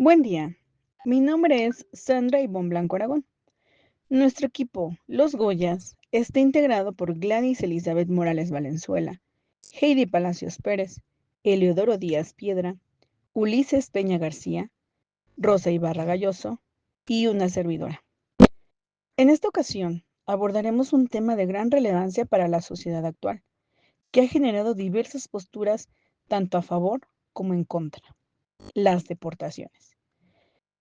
Buen día, mi nombre es Sandra Ivonne Blanco Aragón. Nuestro equipo, Los Goyas, está integrado por Gladys Elizabeth Morales Valenzuela, Heidi Palacios Pérez, Eliodoro Díaz Piedra, Ulises Peña García, Rosa Ibarra Galloso y una servidora. En esta ocasión abordaremos un tema de gran relevancia para la sociedad actual, que ha generado diversas posturas tanto a favor como en contra: las deportaciones.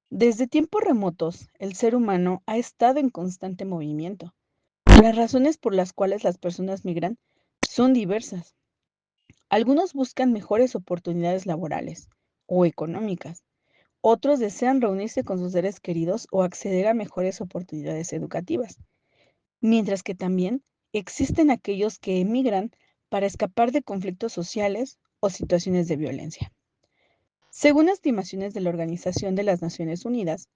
Desde tiempos remotos, el ser humano ha estado en constante movimiento. Las razones por las cuales las personas migran son diversas. Algunos buscan mejores oportunidades laborales o económicas. Otros desean reunirse con sus seres queridos o acceder a mejores oportunidades educativas. Mientras que también existen aquellos que emigran para escapar de conflictos sociales o situaciones de violencia. Según estimaciones de la Organización de las Naciones Unidas,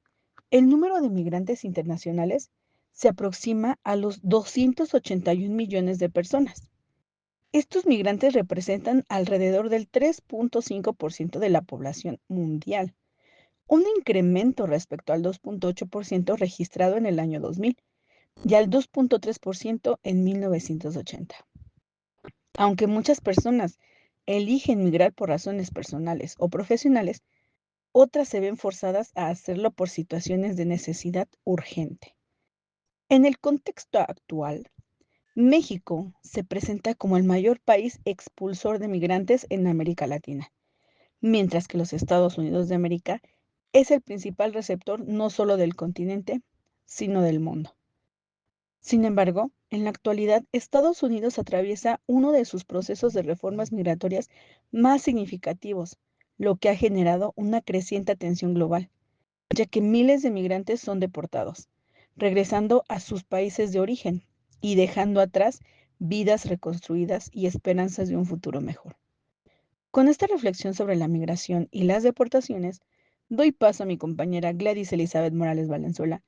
el número de migrantes internacionales se aproxima a los 281 millones de personas. Estos migrantes representan alrededor del 3.5% de la población mundial, un incremento respecto al 2.8% registrado en el año 2000 y al 2.3% en 1980. Aunque muchas personas eligen migrar por razones personales o profesionales, otras se ven forzadas a hacerlo por situaciones de necesidad urgente. En el contexto actual, México se presenta como el mayor país expulsor de migrantes en América Latina, mientras que los Estados Unidos de América es el principal receptor no solo del continente, sino del mundo. Sin embargo, en la actualidad, Estados Unidos atraviesa uno de sus procesos de reformas migratorias más significativos, lo que ha generado una creciente tensión global, ya que miles de migrantes son deportados, regresando a sus países de origen y dejando atrás vidas reconstruidas y esperanzas de un futuro mejor. Con esta reflexión sobre la migración y las deportaciones, doy paso a mi compañera Gladys Elizabeth Morales Valenzuela,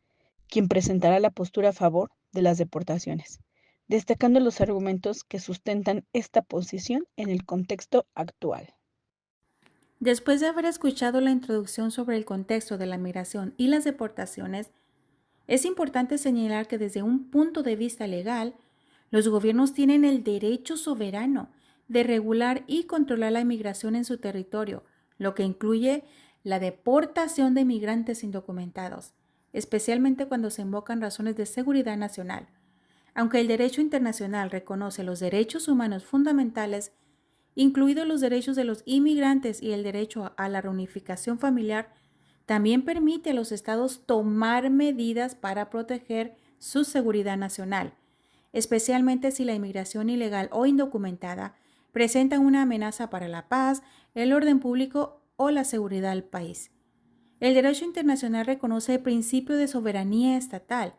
quien presentará la postura a favor de las deportaciones, destacando los argumentos que sustentan esta posición en el contexto actual. Después de haber escuchado la introducción sobre el contexto de la migración y las deportaciones, es importante señalar que desde un punto de vista legal, los gobiernos tienen el derecho soberano de regular y controlar la migración en su territorio, lo que incluye la deportación de migrantes indocumentados, especialmente cuando se invocan razones de seguridad nacional. Aunque el derecho internacional reconoce los derechos humanos fundamentales, incluidos los derechos de los inmigrantes y el derecho a la reunificación familiar, también permite a los estados tomar medidas para proteger su seguridad nacional, especialmente si la inmigración ilegal o indocumentada presenta una amenaza para la paz, el orden público o la seguridad del país. El derecho internacional reconoce el principio de soberanía estatal,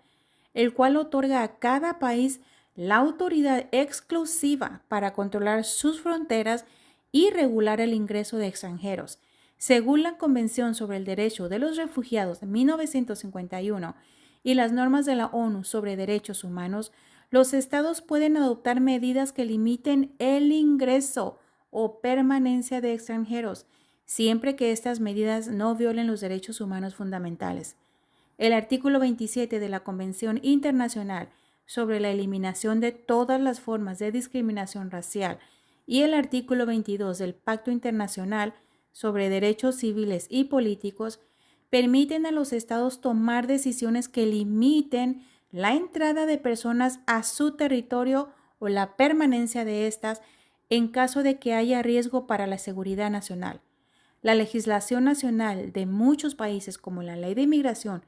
el cual otorga a cada país la autoridad exclusiva para controlar sus fronteras y regular el ingreso de extranjeros. Según la Convención sobre el Derecho de los Refugiados de 1951 y las normas de la ONU sobre derechos humanos, los estados pueden adoptar medidas que limiten el ingreso o permanencia de extranjeros, siempre que estas medidas no violen los derechos humanos fundamentales. El artículo 27 de la Convención Internacional sobre la Eliminación de todas las formas de discriminación racial y el artículo 22 del Pacto Internacional sobre Derechos Civiles y Políticos permiten a los estados tomar decisiones que limiten la entrada de personas a su territorio o la permanencia de estas en caso de que haya riesgo para la seguridad nacional. La legislación nacional de muchos países, como la Ley de Inmigración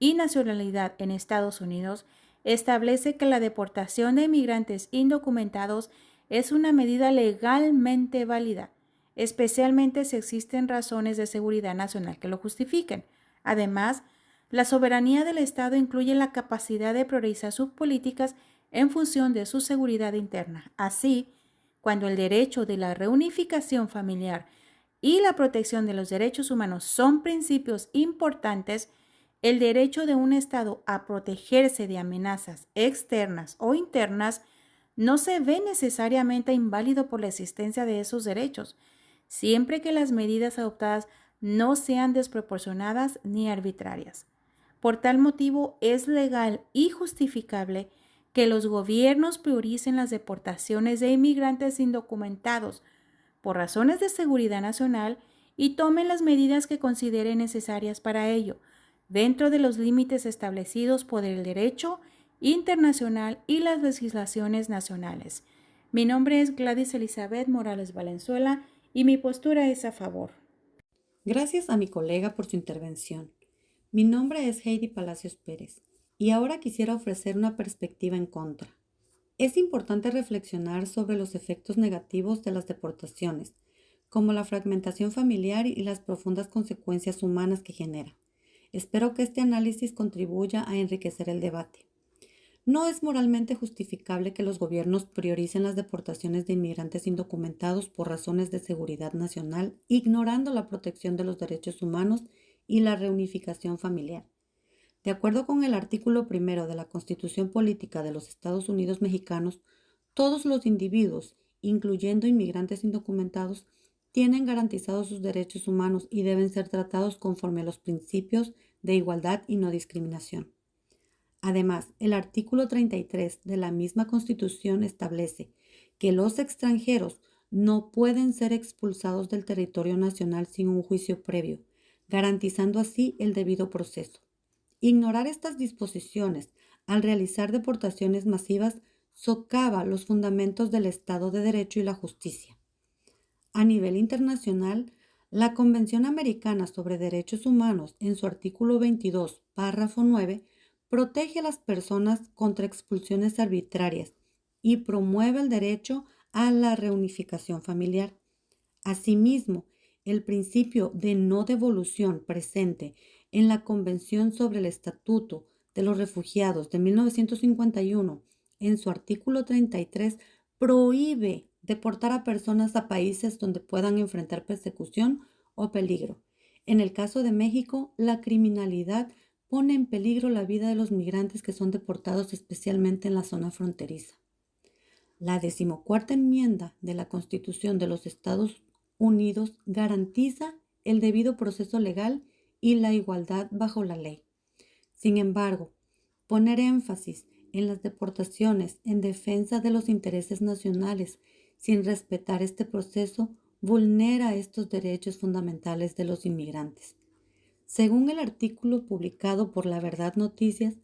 y Nacionalidad en Estados Unidos, establece que la deportación de inmigrantes indocumentados es una medida legalmente válida, especialmente si existen razones de seguridad nacional que lo justifiquen. Además, la soberanía del Estado incluye la capacidad de priorizar sus políticas en función de su seguridad interna. Así, cuando el derecho de la reunificación familiar y la protección de los derechos humanos son principios importantes, el derecho de un Estado a protegerse de amenazas externas o internas no se ve necesariamente inválido por la existencia de esos derechos, siempre que las medidas adoptadas no sean desproporcionadas ni arbitrarias. Por tal motivo, es legal y justificable que los gobiernos prioricen las deportaciones de inmigrantes indocumentados por razones de seguridad nacional y tomen las medidas que consideren necesarias para ello, dentro de los límites establecidos por el derecho internacional y las legislaciones nacionales. Mi nombre es Gladys Elizabeth Morales Valenzuela y mi postura es a favor. Gracias a mi colega por su intervención. Mi nombre es Heidi Palacios Pérez y ahora quisiera ofrecer una perspectiva en contra. Es importante reflexionar sobre los efectos negativos de las deportaciones, como la fragmentación familiar y las profundas consecuencias humanas que genera. Espero que este análisis contribuya a enriquecer el debate. No es moralmente justificable que los gobiernos prioricen las deportaciones de inmigrantes indocumentados por razones de seguridad nacional, ignorando la protección de los derechos humanos y la reunificación familiar. De acuerdo con el artículo 1 de la Constitución Política de los Estados Unidos Mexicanos, todos los individuos, incluyendo inmigrantes indocumentados, tienen garantizados sus derechos humanos y deben ser tratados conforme a los principios de igualdad y no discriminación. Además, el artículo 33 de la misma Constitución establece que los extranjeros no pueden ser expulsados del territorio nacional sin un juicio previo, garantizando así el debido proceso. Ignorar estas disposiciones al realizar deportaciones masivas socava los fundamentos del Estado de Derecho y la justicia. A nivel internacional, la Convención Americana sobre Derechos Humanos, en su artículo 22, párrafo 9, protege a las personas contra expulsiones arbitrarias y promueve el derecho a la reunificación familiar. Asimismo, el principio de no devolución presente en la Convención sobre el Estatuto de los Refugiados de 1951, en su artículo 33, prohíbe deportar a personas a países donde puedan enfrentar persecución o peligro. En el caso de México, la criminalidad pone en peligro la vida de los migrantes que son deportados, especialmente en la zona fronteriza. La 14ª enmienda de la Constitución de los Estados Unidos garantiza el debido proceso legal y la igualdad bajo la ley. Sin embargo, poner énfasis en las deportaciones en defensa de los intereses nacionales sin respetar este proceso vulnera estos derechos fundamentales de los inmigrantes. Según el artículo publicado por La Verdad Noticias,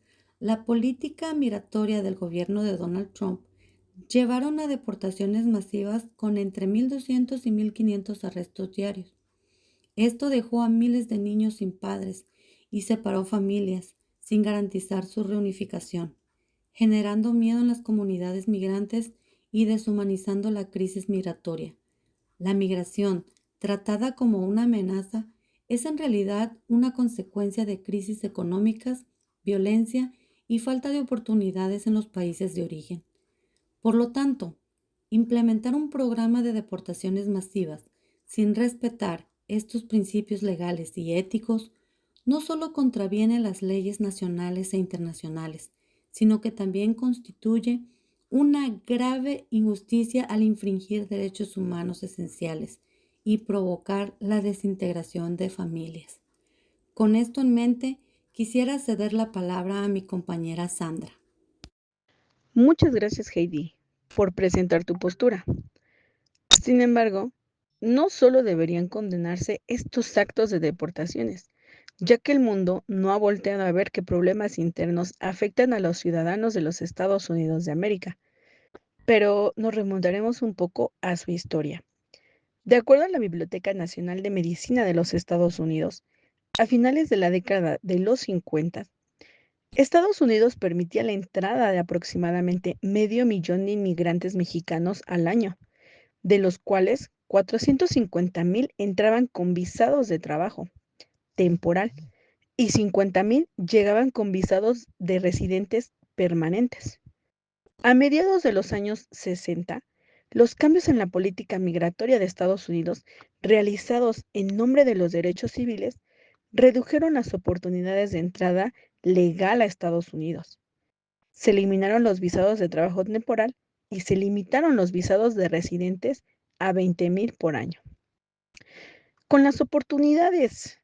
la política migratoria del gobierno de Donald Trump llevaron a deportaciones masivas con entre 1.200 y 1.500 arrestos diarios. Esto dejó a miles de niños sin padres y separó familias sin garantizar su reunificación, generando miedo en las comunidades migrantes y deshumanizando la crisis migratoria. La migración, tratada como una amenaza, es en realidad una consecuencia de crisis económicas, violencia y falta de oportunidades en los países de origen. Por lo tanto, implementar un programa de deportaciones masivas sin respetar estos principios legales y éticos no solo contraviene las leyes nacionales e internacionales, sino que también constituye una grave injusticia al infringir derechos humanos esenciales y provocar la desintegración de familias. Con esto en mente, quisiera ceder la palabra a mi compañera Sandra. Muchas gracias, Heidi, por presentar tu postura. Sin embargo, no solo deberían condenarse estos actos de deportaciones, ya que el mundo no ha volteado a ver que problemas internos afectan a los ciudadanos de los Estados Unidos de América, pero nos remontaremos un poco a su historia. De acuerdo a la Biblioteca Nacional de Medicina de los Estados Unidos, a finales de la década de los 50, Estados Unidos permitía la entrada de aproximadamente 500,000 de inmigrantes mexicanos al año, de los cuales 450,000 entraban con visados de trabajo temporal y 50,000 llegaban con visados de residentes permanentes. A mediados de los años 60, los cambios en la política migratoria de Estados Unidos, realizados en nombre de los derechos civiles, redujeron las oportunidades de entrada legal a Estados Unidos. Se eliminaron los visados de trabajo temporal y se limitaron los visados de residentes a 20,000 por año. Con las oportunidades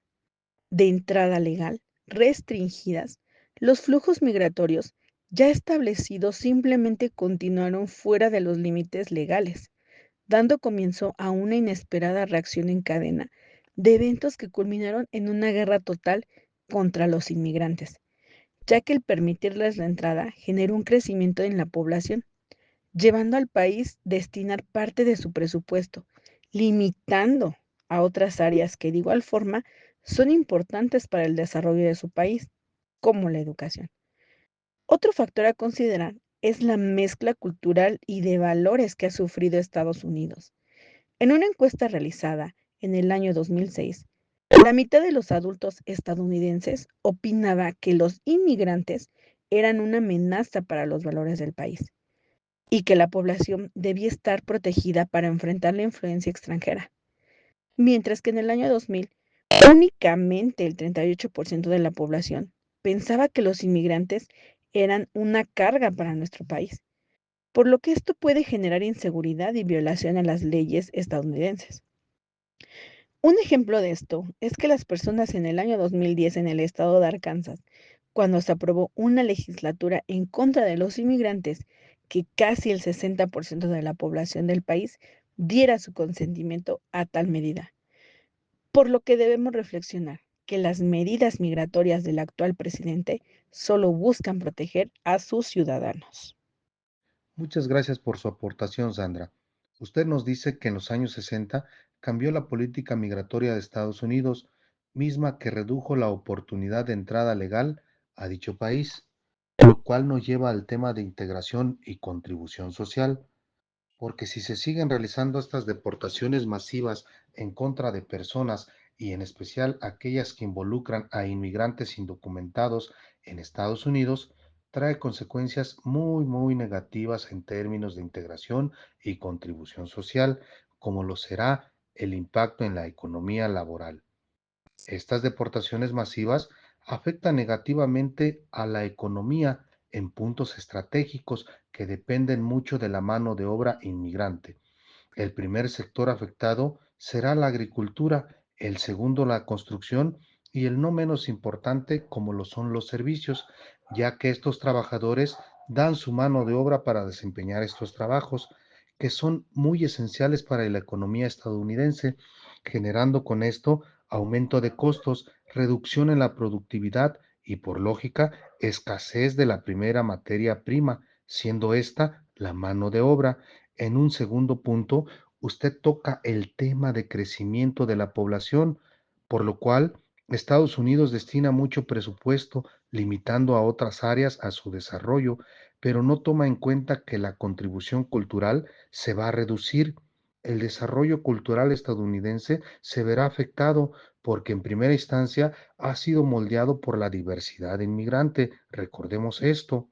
de entrada legal restringidas, los flujos migratorios ya establecidos simplemente continuaron fuera de los límites legales, dando comienzo a una inesperada reacción en cadena de eventos que culminaron en una guerra total contra los inmigrantes, ya que el permitirles la entrada generó un crecimiento en la población, llevando al país destinar parte de su presupuesto, limitando a otras áreas que de igual forma son importantes para el desarrollo de su país, como la educación. Otro factor a considerar es la mezcla cultural y de valores que ha sufrido Estados Unidos. En una encuesta realizada en el año 2006, la mitad de los adultos estadounidenses opinaba que los inmigrantes eran una amenaza para los valores del país y que la población debía estar protegida para enfrentar la influencia extranjera, mientras que en el año 2000 únicamente el 38% de la población pensaba que los inmigrantes eran una carga para nuestro país, por lo que esto puede generar inseguridad y violación a las leyes estadounidenses. Un ejemplo de esto es que las personas en el año 2010 en el estado de Arkansas, cuando se aprobó una legislatura en contra de los inmigrantes, que casi el 60% de la población del país diera su consentimiento a tal medida. Por lo que debemos reflexionar que las medidas migratorias del actual presidente solo buscan proteger a sus ciudadanos. Muchas gracias por su aportación, Sandra. Usted nos dice que en los años 60 cambió la política migratoria de Estados Unidos, misma que redujo la oportunidad de entrada legal a dicho país, lo cual nos lleva al tema de integración y contribución social, porque si se siguen realizando estas deportaciones masivas en contra de personas y en especial aquellas que involucran a inmigrantes indocumentados en Estados Unidos, trae consecuencias muy negativas en términos de integración y contribución social, como lo será el impacto en la economía laboral. Estas deportaciones masivas afectan negativamente a la economía en puntos estratégicos que dependen mucho de la mano de obra inmigrante. El primer sector afectado será la agricultura, el segundo la construcción y el no menos importante como lo son los servicios, ya que estos trabajadores dan su mano de obra para desempeñar estos trabajos, que son muy esenciales para la economía estadounidense, generando con esto aumento de costos, reducción en la productividad y por lógica escasez de la primera materia prima, siendo esta la mano de obra. En un segundo punto, usted toca el tema de crecimiento de la población, por lo cual Estados Unidos destina mucho presupuesto limitando a otras áreas a su desarrollo, pero no toma en cuenta que la contribución cultural se va a reducir. El desarrollo cultural estadounidense se verá afectado porque en primera instancia ha sido moldeado por la diversidad inmigrante. Recordemos esto,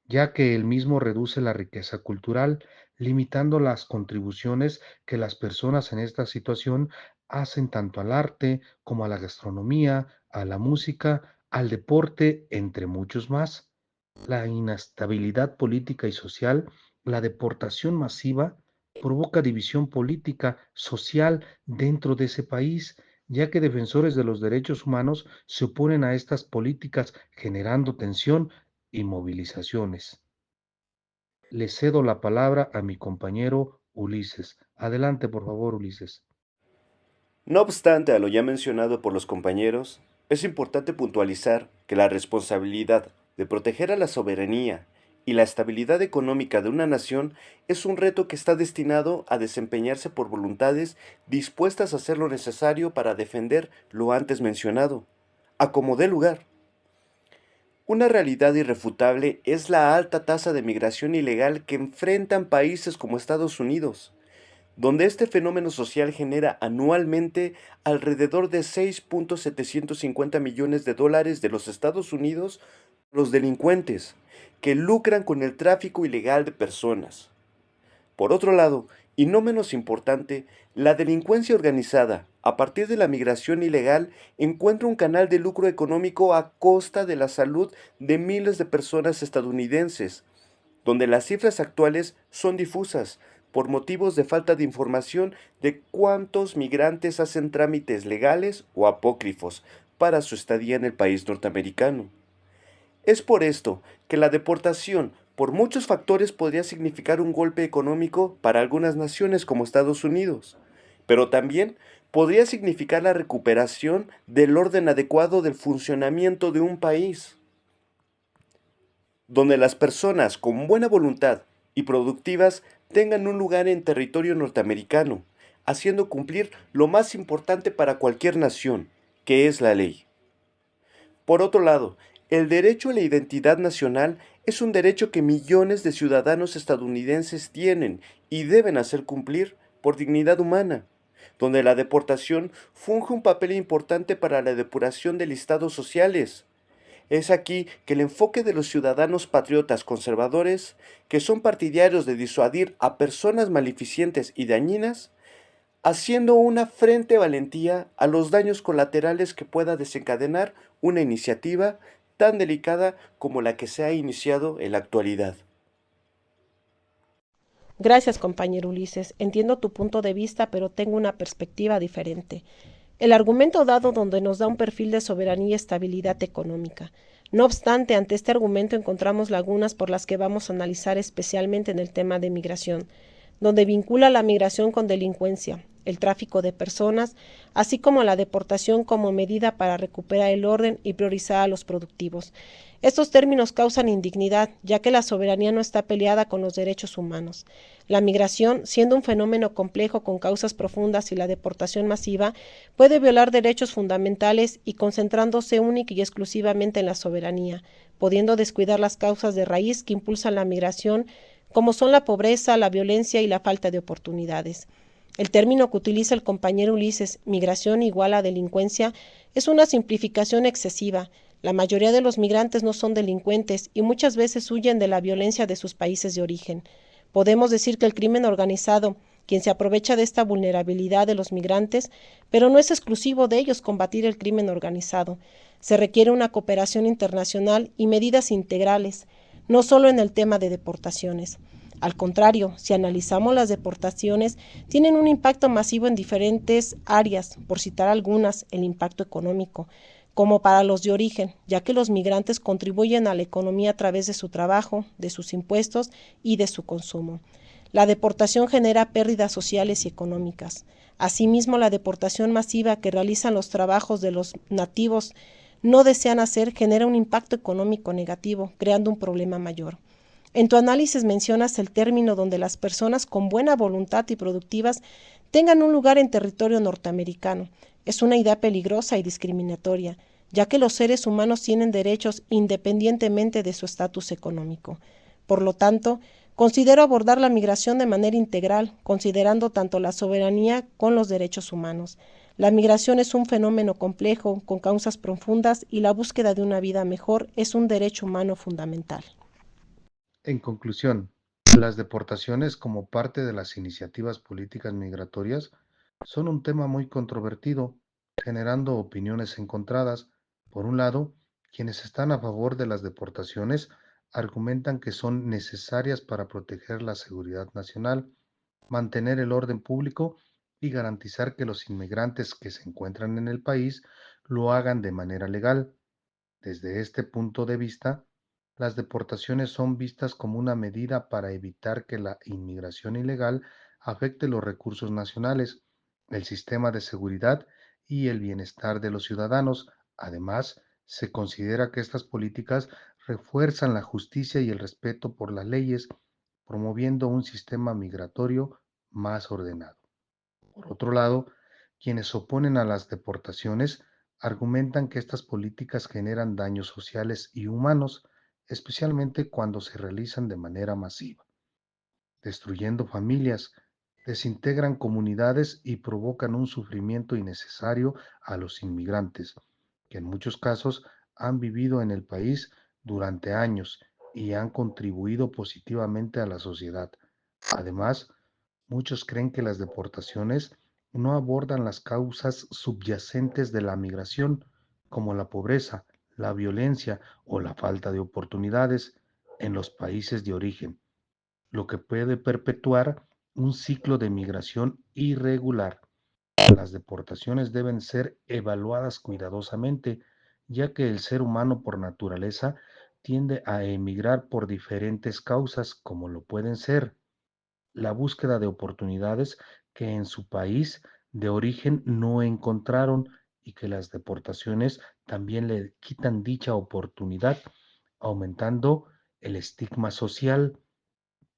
ya que el mismo reduce la riqueza cultural, limitando las contribuciones que las personas en esta situación hacen tanto al arte como a la gastronomía, a la música, al deporte, entre muchos más. La inestabilidad política y social, la deportación masiva, provoca división política, social dentro de ese país, ya que defensores de los derechos humanos se oponen a estas políticas, generando tensión y movilizaciones. Le cedo la palabra a mi compañero Ulises. Adelante, por favor, Ulises. No obstante a lo ya mencionado por los compañeros, es importante puntualizar que la responsabilidad de proteger a la soberanía y la estabilidad económica de una nación es un reto que está destinado a desempeñarse por voluntades dispuestas a hacer lo necesario para defender lo antes mencionado, a como dé lugar. Una realidad irrefutable es la alta tasa de migración ilegal que enfrentan países como Estados Unidos, donde este fenómeno social genera anualmente alrededor de 6.750 millones de dólares de los Estados Unidos los delincuentes que lucran con el tráfico ilegal de personas. Por otro lado, y no menos importante, la delincuencia organizada, a partir de la migración ilegal, encuentra un canal de lucro económico a costa de la salud de miles de personas estadounidenses, donde las cifras actuales son difusas, por motivos de falta de información de cuántos migrantes hacen trámites legales o apócrifos para su estadía en el país norteamericano. Es por esto que la deportación por muchos factores podría significar un golpe económico para algunas naciones como Estados Unidos, pero también podría significar la recuperación del orden adecuado del funcionamiento de un país, donde las personas con buena voluntad y productivas tengan un lugar en territorio norteamericano, haciendo cumplir lo más importante para cualquier nación, que es la ley. Por otro lado, el derecho a la identidad nacional es un derecho que millones de ciudadanos estadounidenses tienen y deben hacer cumplir por dignidad humana, donde la deportación funge un papel importante para la depuración de listados sociales. Es aquí que el enfoque de los ciudadanos patriotas conservadores, que son partidarios de disuadir a personas maleficientes y dañinas, haciendo una frente valentía a los daños colaterales que pueda desencadenar una iniciativa tan delicada como la que se ha iniciado en la actualidad. Gracias, compañero Ulises. Entiendo tu punto de vista, pero tengo una perspectiva diferente. El argumento dado donde nos da un perfil de soberanía y estabilidad económica. No obstante, ante este argumento encontramos lagunas por las que vamos a analizar especialmente en el tema de migración, donde vincula la migración con delincuencia, el tráfico de personas, así como la deportación como medida para recuperar el orden y priorizar a los productivos. Estos términos causan indignidad, ya que la soberanía no está peleada con los derechos humanos. La migración, siendo un fenómeno complejo con causas profundas y la deportación masiva, puede violar derechos fundamentales y concentrándose única y exclusivamente en la soberanía, pudiendo descuidar las causas de raíz que impulsan la migración, como son la pobreza, la violencia y la falta de oportunidades. El término que utiliza el compañero Ulises, migración igual a delincuencia, es una simplificación excesiva. La mayoría de los migrantes no son delincuentes y muchas veces huyen de la violencia de sus países de origen. Podemos decir que el crimen organizado, quien se aprovecha de esta vulnerabilidad de los migrantes, pero no es exclusivo de ellos combatir el crimen organizado. Se requiere una cooperación internacional y medidas integrales, no solo en el tema de deportaciones. Al contrario, si analizamos las deportaciones, tienen un impacto masivo en diferentes áreas, por citar algunas, el impacto económico, como para los de origen, ya que los migrantes contribuyen a la economía a través de su trabajo, de sus impuestos y de su consumo. La deportación genera pérdidas sociales y económicas. Asimismo, la deportación masiva que realizan los trabajos de los nativos no desean hacer genera un impacto económico negativo, creando un problema mayor. En tu análisis mencionas el término donde las personas con buena voluntad y productivas tengan un lugar en territorio norteamericano. Es una idea peligrosa y discriminatoria, ya que los seres humanos tienen derechos independientemente de su estatus económico. Por lo tanto, considero abordar la migración de manera integral, considerando tanto la soberanía con los derechos humanos. La migración es un fenómeno complejo, con causas profundas, y la búsqueda de una vida mejor es un derecho humano fundamental. En conclusión, las deportaciones como parte de las iniciativas políticas migratorias son un tema muy controvertido, generando opiniones encontradas. Por un lado, quienes están a favor de las deportaciones argumentan que son necesarias para proteger la seguridad nacional, mantener el orden público y garantizar que los inmigrantes que se encuentran en el país lo hagan de manera legal. Desde este punto de vista, las deportaciones son vistas como una medida para evitar que la inmigración ilegal afecte los recursos nacionales, el sistema de seguridad y el bienestar de los ciudadanos. Además, se considera que estas políticas refuerzan la justicia y el respeto por las leyes, promoviendo un sistema migratorio más ordenado. Por otro lado, quienes se oponen a las deportaciones argumentan que estas políticas generan daños sociales y humanos, especialmente cuando se realizan de manera masiva, destruyendo familias, desintegran comunidades y provocan un sufrimiento innecesario a los inmigrantes, que en muchos casos han vivido en el país durante años y han contribuido positivamente a la sociedad. Además, muchos creen que las deportaciones no abordan las causas subyacentes de la migración, como la pobreza, la violencia o la falta de oportunidades en los países de origen, lo que puede perpetuar un ciclo de migración irregular. Las deportaciones deben ser evaluadas cuidadosamente, ya que el ser humano por naturaleza tiende a emigrar por diferentes causas, como lo pueden ser la búsqueda de oportunidades que en su país de origen no encontraron y que las deportaciones también le quitan dicha oportunidad, aumentando el estigma social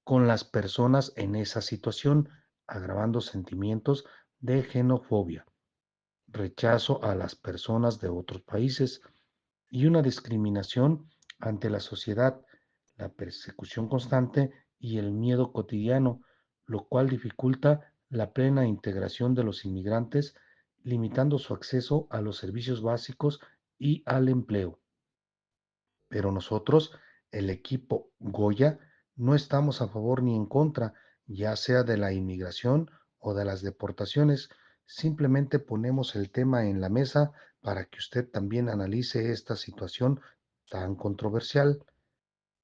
con las personas en esa situación, agravando sentimientos de xenofobia, rechazo a las personas de otros países y una discriminación ante la sociedad, la persecución constante y el miedo cotidiano, lo cual dificulta la plena integración de los inmigrantes, limitando su acceso a los servicios básicos y al empleo. Pero nosotros, el equipo Goya, no estamos a favor ni en contra, ya sea de la inmigración o de las deportaciones. Simplemente ponemos el tema en la mesa para que usted también analice esta situación tan controversial.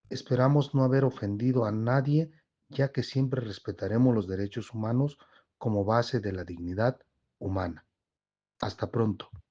Esperamos no haber ofendido a nadie, ya que siempre respetaremos los derechos humanos como base de la dignidad humana. Hasta pronto.